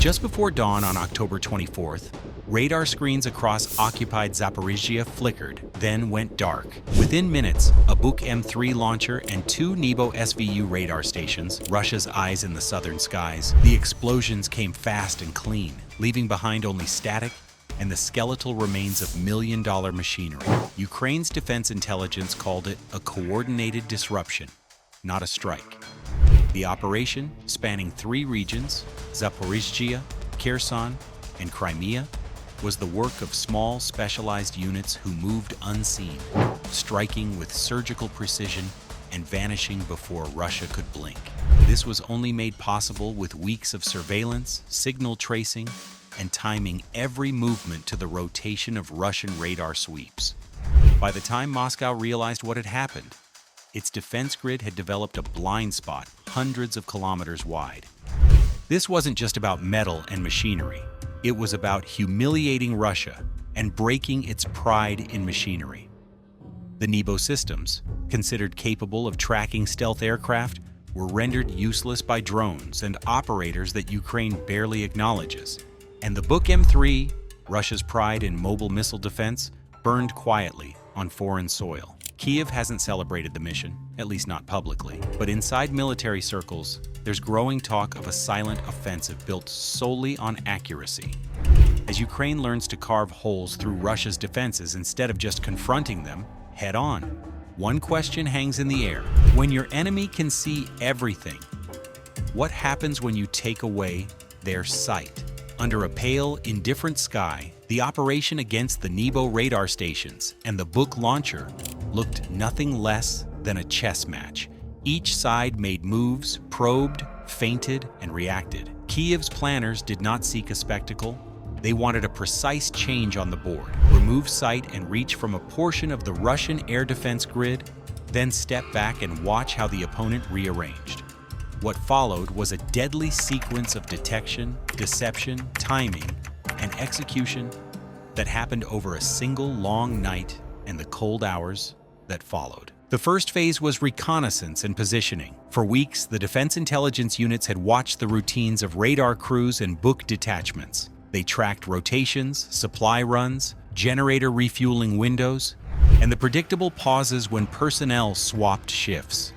Just before dawn on October 24th, radar screens across occupied Zaporizhzhia flickered, then went dark. Within minutes, a Buk M3 launcher and two Nebo-SVU radar stations, Russia's eyes in the southern skies. The explosions came fast and clean, leaving behind only static and the skeletal remains of million-dollar machinery. Ukraine's defense intelligence called it a coordinated disruption, not a strike. The operation, spanning three regions, Zaporizhzhia, Kherson, and Crimea, was the work of small, specialized units who moved unseen, striking with surgical precision and vanishing before Russia could blink. This was only made possible with weeks of surveillance, signal tracing, and timing every movement to the rotation of Russian radar sweeps. By the time Moscow realized what had happened, its defense grid had developed a blind spot hundreds of kilometers wide. This wasn't just about metal and machinery. It was about humiliating Russia and breaking its pride in machinery. The Nebo systems, considered capable of tracking stealth aircraft, were rendered useless by drones and operators that Ukraine barely acknowledges. And the Buk M3, Russia's pride in mobile missile defense, burned quietly on foreign soil. Kiev hasn't celebrated the mission, at least not publicly, but inside military circles, there's growing talk of a silent offensive built solely on accuracy. As Ukraine learns to carve holes through Russia's defenses instead of just confronting them head-on, one question hangs in the air. When your enemy can see everything, what happens when you take away their sight? Under a pale, indifferent sky, the operation against the Nebo radar stations and the Buk launcher looked nothing less than a chess match. Each side made moves, probed, feinted, and reacted. Kiev's planners did not seek a spectacle. They wanted a precise change on the board, remove sight and reach from a portion of the Russian air defense grid, then step back and watch how the opponent rearranged. What followed was a deadly sequence of detection, deception, timing, and execution that happened over a single long night and the cold hours that followed. The first phase was reconnaissance and positioning. For weeks, the defense intelligence units had watched the routines of radar crews and Buk detachments. They tracked rotations, supply runs, generator refueling windows, and the predictable pauses when personnel swapped shifts.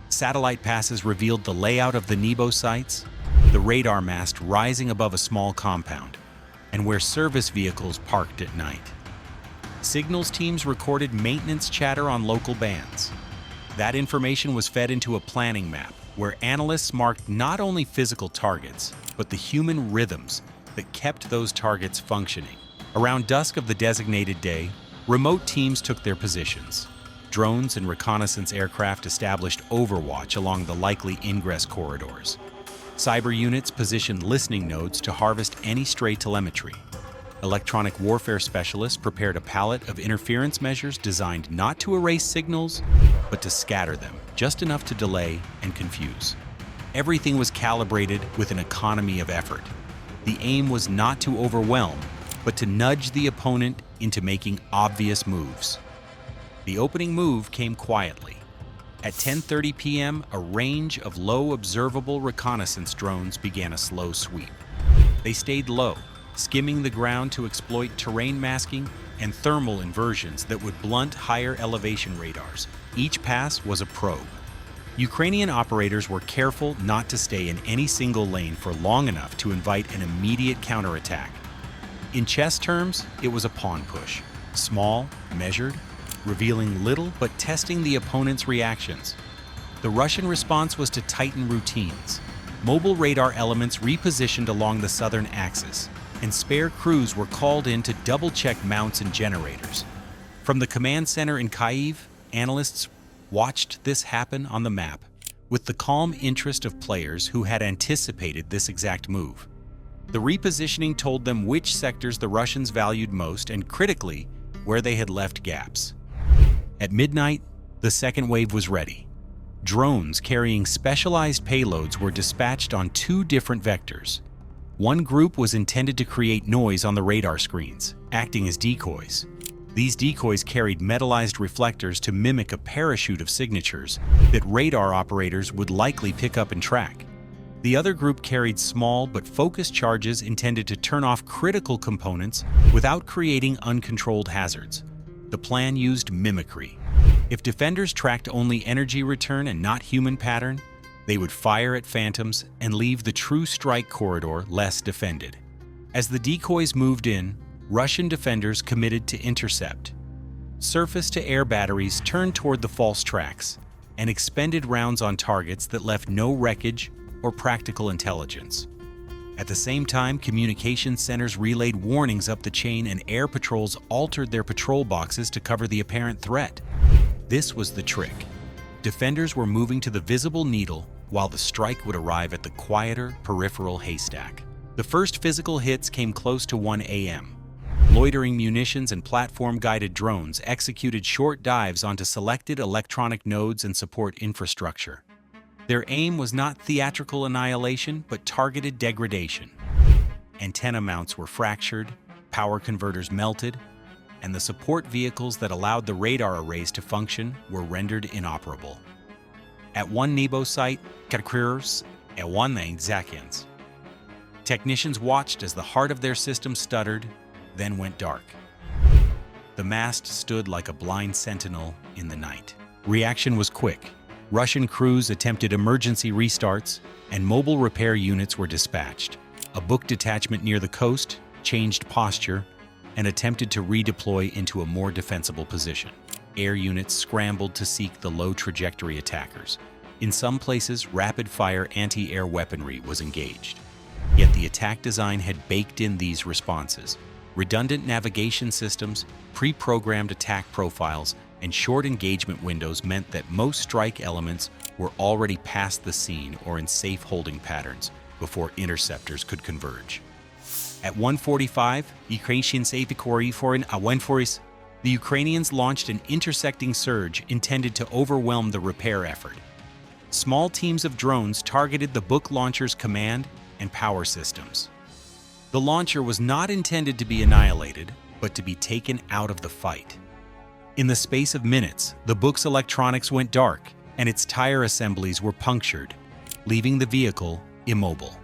Satellite passes revealed the layout of the Nebo sites, the radar mast rising above a small compound, and where service vehicles parked at night. Signals teams recorded maintenance chatter on local bands. That information was fed into a planning map, where analysts marked not only physical targets, but the human rhythms that kept those targets functioning. Around dusk of the designated day, remote teams took their positions. Drones and reconnaissance aircraft established overwatch along the likely ingress corridors. Cyber units positioned listening nodes to harvest any stray telemetry. Electronic warfare specialists prepared a palette of interference measures designed not to erase signals, but to scatter them, just enough to delay and confuse. Everything was calibrated with an economy of effort. The aim was not to overwhelm, but to nudge the opponent into making obvious moves. The opening move came quietly. At 10:30 p.m., a range of low observable reconnaissance drones began a slow sweep. They stayed low, skimming the ground to exploit terrain masking and thermal inversions that would blunt higher elevation radars. Each pass was a probe. Ukrainian operators were careful not to stay in any single lane for long enough to invite an immediate counterattack. In chess terms, it was a pawn push. Small, measured, revealing little but testing the opponent's reactions. The Russian response was to tighten routines. Mobile radar elements repositioned along the southern axis, and spare crews were called in to double-check mounts and generators. From the command center in Kyiv, analysts watched this happen on the map, with the calm interest of players who had anticipated this exact move. The repositioning told them which sectors the Russians valued most and, critically, where they had left gaps. At midnight, the second wave was ready. Drones carrying specialized payloads were dispatched on two different vectors. One group was intended to create noise on the radar screens, acting as decoys. These decoys carried metallized reflectors to mimic a parachute of signatures that radar operators would likely pick up and track. The other group carried small but focused charges intended to turn off critical components without creating uncontrolled hazards. The plan used mimicry. If defenders tracked only energy return and not human pattern, they would fire at phantoms and leave the true strike corridor less defended. As the decoys moved in, Russian defenders committed to intercept. Surface-to-air batteries turned toward the false tracks and expended rounds on targets that left no wreckage or practical intelligence. At the same time, communication centers relayed warnings up the chain and air patrols altered their patrol boxes to cover the apparent threat. This was the trick. Defenders were moving to the visible needle while the strike would arrive at the quieter, peripheral haystack. The first physical hits came close to 1 a.m. Loitering munitions and platform-guided drones executed short dives onto selected electronic nodes and support infrastructure. Their aim was not theatrical annihilation, but targeted degradation. Antenna mounts were fractured, power converters melted, and the support vehicles that allowed the radar arrays to function were rendered inoperable. At one Nebo site, Kherson, at 1 seconds. Technicians watched as the heart of their system stuttered, then went dark. The mast stood like a blind sentinel in the night. Reaction was quick. Russian crews attempted emergency restarts, and mobile repair units were dispatched. A Buk detachment near the coast changed posture and attempted to redeploy into a more defensible position. Air units scrambled to seek the low-trajectory attackers. In some places, rapid-fire anti-air weaponry was engaged. Yet the attack design had baked in these responses. Redundant navigation systems, pre-programmed attack profiles, and short engagement windows meant that most strike elements were already past the scene or in safe holding patterns before interceptors could converge. At 1:45, the Ukrainians launched an intersecting surge intended to overwhelm the repair effort. Small teams of drones targeted the Buk launcher's command and power systems. The launcher was not intended to be annihilated, but to be taken out of the fight. In the space of minutes, the Buk's electronics went dark and its tire assemblies were punctured, leaving the vehicle immobile.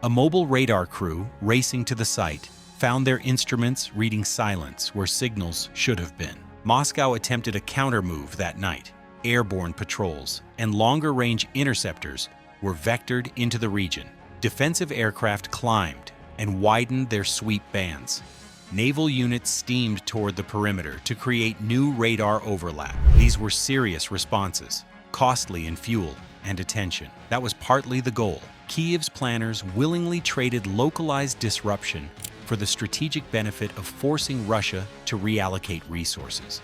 A mobile radar crew racing to the site found their instruments reading silence where signals should have been. Moscow attempted a counter-move that night. Airborne patrols and longer-range interceptors were vectored into the region. Defensive aircraft climbed and widened their sweep bands. Naval units steamed toward the perimeter to create new radar overlap. These were serious responses, costly in fuel and attention. That was partly the goal. Kyiv's planners willingly traded localized disruption for the strategic benefit of forcing Russia to reallocate resources.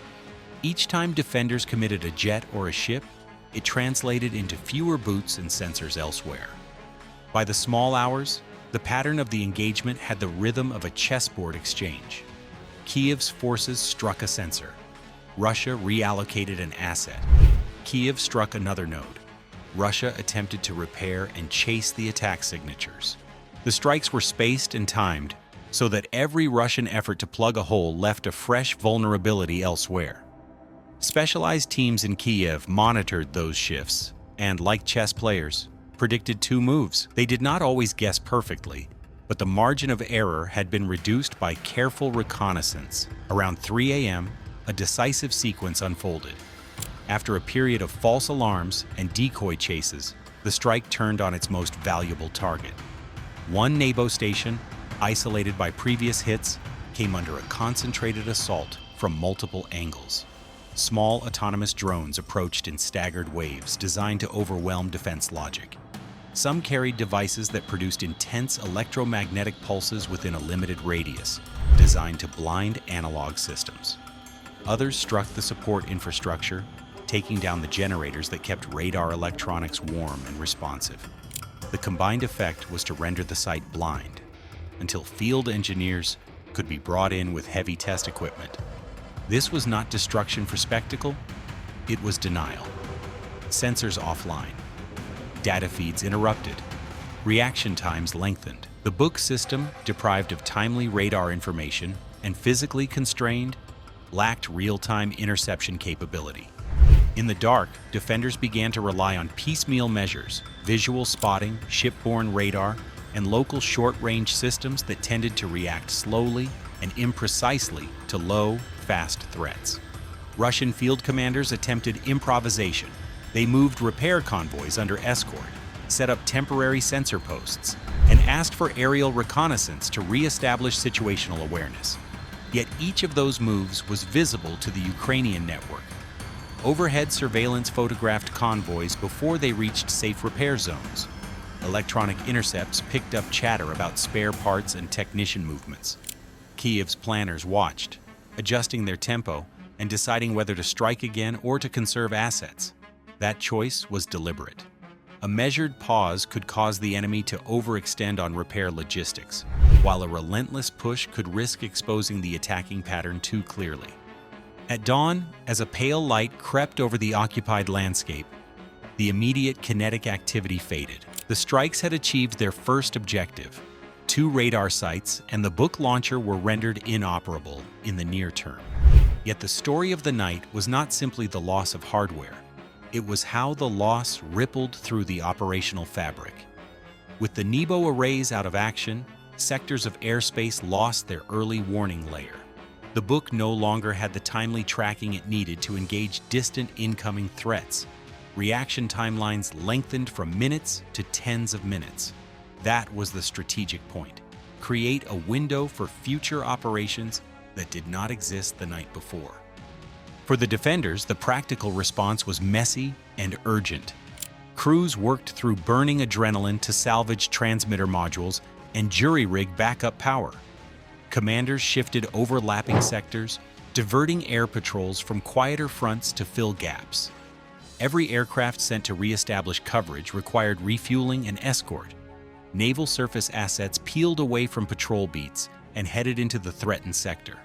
Each time defenders committed a jet or a ship, it translated into fewer boots and sensors elsewhere. By the small hours, the pattern of the engagement had the rhythm of a chessboard exchange. Kyiv's forces struck a sensor. Russia reallocated an asset. Kyiv struck another node. Russia attempted to repair and chase the attack signatures. The strikes were spaced and timed so that every Russian effort to plug a hole left a fresh vulnerability elsewhere. Specialized teams in Kyiv monitored those shifts and, like chess players, predicted two moves. They did not always guess perfectly, but the margin of error had been reduced by careful reconnaissance. Around 3 a.m., a decisive sequence unfolded. After a period of false alarms and decoy chases, the strike turned on its most valuable target. One Nebo station, isolated by previous hits, came under a concentrated assault from multiple angles. Small autonomous drones approached in staggered waves designed to overwhelm defense logic. Some carried devices that produced intense electromagnetic pulses within a limited radius, designed to blind analog systems. Others struck the support infrastructure, taking down the generators that kept radar electronics warm and responsive. The combined effect was to render the site blind, until field engineers could be brought in with heavy test equipment. This was not destruction for spectacle, it was denial. Sensors offline. Data feeds interrupted. Reaction times lengthened. The Buk system, deprived of timely radar information and physically constrained, lacked real-time interception capability. In the dark, defenders began to rely on piecemeal measures, visual spotting, shipborne radar, and local short-range systems that tended to react slowly and imprecisely to low, fast threats. Russian field commanders attempted improvisation. They moved repair convoys under escort, set up temporary sensor posts, and asked for aerial reconnaissance to re-establish situational awareness. Yet each of those moves was visible to the Ukrainian network. Overhead surveillance photographed convoys before they reached safe repair zones. Electronic intercepts picked up chatter about spare parts and technician movements. Kiev's planners watched, adjusting their tempo and deciding whether to strike again or to conserve assets. That choice was deliberate. A measured pause could cause the enemy to overextend on repair logistics, while a relentless push could risk exposing the attacking pattern too clearly. At dawn, as a pale light crept over the occupied landscape, the immediate kinetic activity faded. The strikes had achieved their first objective. 2 radar sites and the book launcher were rendered inoperable in the near term. Yet the story of the night was not simply the loss of hardware. It was how the loss rippled through the operational fabric. With the Nebo arrays out of action, sectors of airspace lost their early warning layer. The book no longer had the timely tracking it needed to engage distant incoming threats. Reaction timelines lengthened from minutes to tens of minutes. That was the strategic point. Create a window for future operations that did not exist the night before. For the defenders, the practical response was messy and urgent. Crews worked through burning adrenaline to salvage transmitter modules and jury-rig backup power. Commanders shifted overlapping sectors, diverting air patrols from quieter fronts to fill gaps. Every aircraft sent to re-establish coverage required refueling and escort. Naval surface assets peeled away from patrol beats and headed into the threatened sector.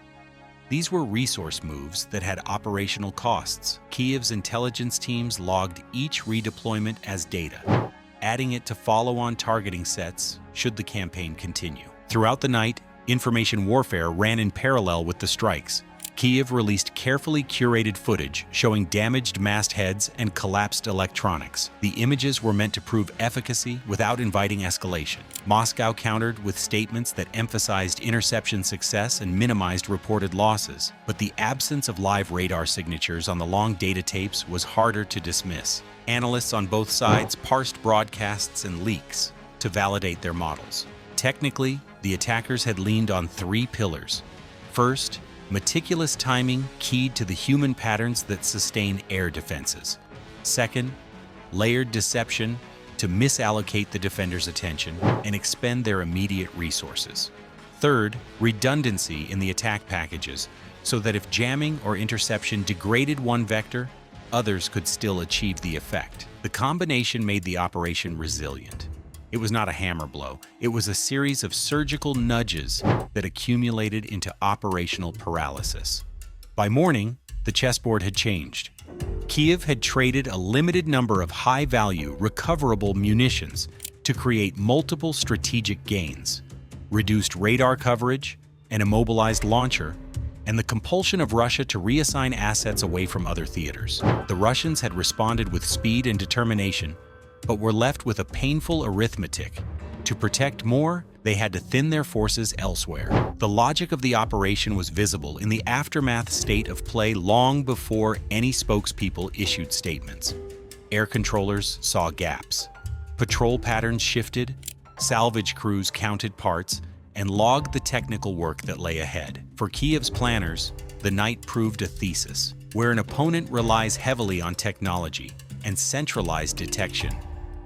These were resource moves that had operational costs. Kiev's intelligence teams logged each redeployment as data, adding it to follow-on targeting sets should the campaign continue. Throughout the night, information warfare ran in parallel with the strikes. Kiev released carefully curated footage showing damaged mastheads and collapsed electronics. The images were meant to prove efficacy without inviting escalation. Moscow countered with statements that emphasized interception success and minimized reported losses. But the absence of live radar signatures on the long data tapes was harder to dismiss. Analysts on both sides parsed broadcasts and leaks to validate their models. Technically, the attackers had leaned on 3 pillars. First, meticulous timing keyed to the human patterns that sustain air defenses. Second, layered deception to misallocate the defenders' attention and expend their immediate resources. Third, redundancy in the attack packages, so that if jamming or interception degraded one vector, others could still achieve the effect. The combination made the operation resilient. It was not a hammer blow. It was a series of surgical nudges that accumulated into operational paralysis. By morning, the chessboard had changed. Kiev had traded a limited number of high-value, recoverable munitions to create multiple strategic gains. Reduced radar coverage, an immobilized launcher, and the compulsion of Russia to reassign assets away from other theaters. The Russians had responded with speed and determination, but were left with a painful arithmetic. To protect more, they had to thin their forces elsewhere. The logic of the operation was visible in the aftermath state of play long before any spokespeople issued statements. Air controllers saw gaps. Patrol patterns shifted, salvage crews counted parts, and logged the technical work that lay ahead. For Kiev's planners, the night proved a thesis, where an opponent relies heavily on technology and centralized detection.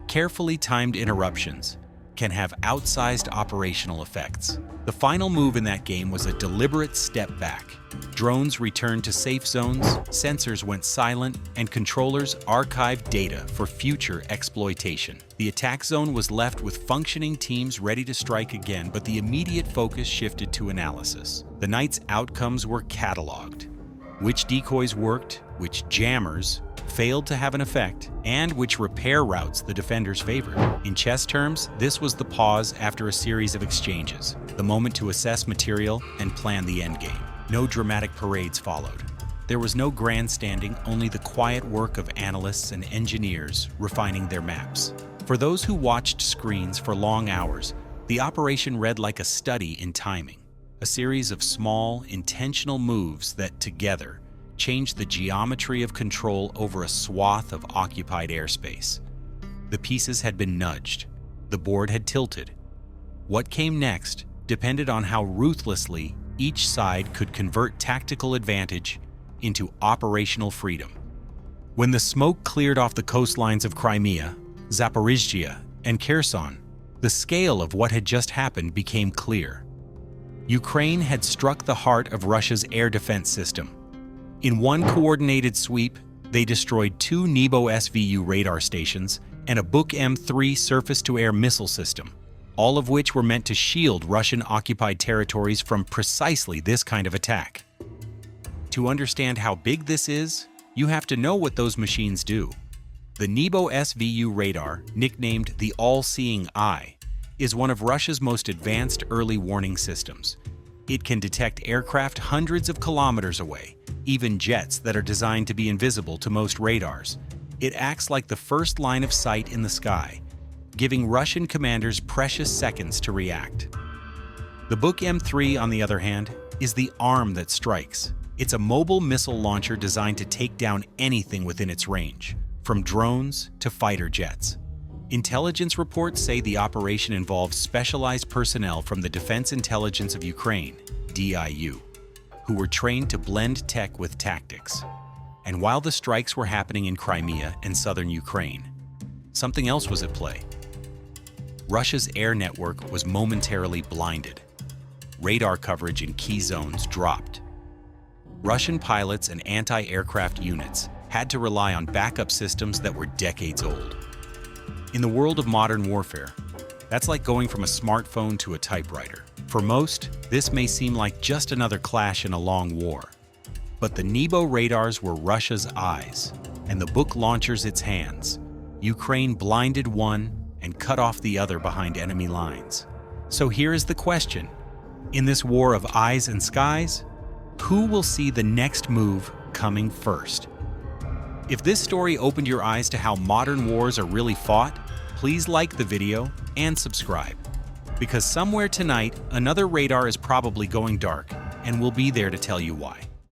Carefully timed interruptions can have outsized operational effects. The final move in that game was a deliberate step back. Drones returned to safe zones, sensors went silent, and controllers archived data for future exploitation. The attack zone was left with functioning teams ready to strike again, but the immediate focus shifted to analysis. The night's outcomes were cataloged. Which decoys worked, which jammers failed to have an effect, and which repair routes the defenders favored. In chess terms, this was the pause after a series of exchanges, the moment to assess material and plan the endgame. No dramatic parades followed. There was no grandstanding, only the quiet work of analysts and engineers refining their maps. For those who watched screens for long hours, the operation read like a study in timing, a series of small, intentional moves that, together, changed the geometry of control over a swath of occupied airspace. The pieces had been nudged. The board had tilted. What came next depended on how ruthlessly each side could convert tactical advantage into operational freedom. When the smoke cleared off the coastlines of Crimea, Zaporizhzhia, and Kherson, the scale of what had just happened became clear. Ukraine had struck the heart of Russia's air defense system. In one coordinated sweep, they destroyed 2 Nebo-SVU radar stations and a Buk M3 surface-to-air missile system, all of which were meant to shield Russian-occupied territories from precisely this kind of attack. To understand how big this is, you have to know what those machines do. The Nebo-SVU radar, nicknamed the All-Seeing Eye, is one of Russia's most advanced early warning systems. It can detect aircraft hundreds of kilometers away, even jets that are designed to be invisible to most radars. It acts like the first line of sight in the sky, giving Russian commanders precious seconds to react. The Buk M3, on the other hand, is the arm that strikes. It's a mobile missile launcher designed to take down anything within its range, from drones to fighter jets. Intelligence reports say the operation involves specialized personnel from the Defense Intelligence of Ukraine, DIU, who were trained to blend tech with tactics. And while the strikes were happening in Crimea and southern Ukraine, something else was at play. Russia's air network was momentarily blinded. Radar coverage in key zones dropped. Russian pilots and anti-aircraft units had to rely on backup systems that were decades old. In the world of modern warfare, that's like going from a smartphone to a typewriter. For most, this may seem like just another clash in a long war. But the Nebo radars were Russia's eyes, and the Buk launchers its hands. Ukraine blinded one and cut off the other behind enemy lines. So here is the question. In this war of eyes and skies, who will see the next move coming first? If this story opened your eyes to how modern wars are really fought, please like the video and subscribe. Because somewhere tonight, another radar is probably going dark, and we'll be there to tell you why.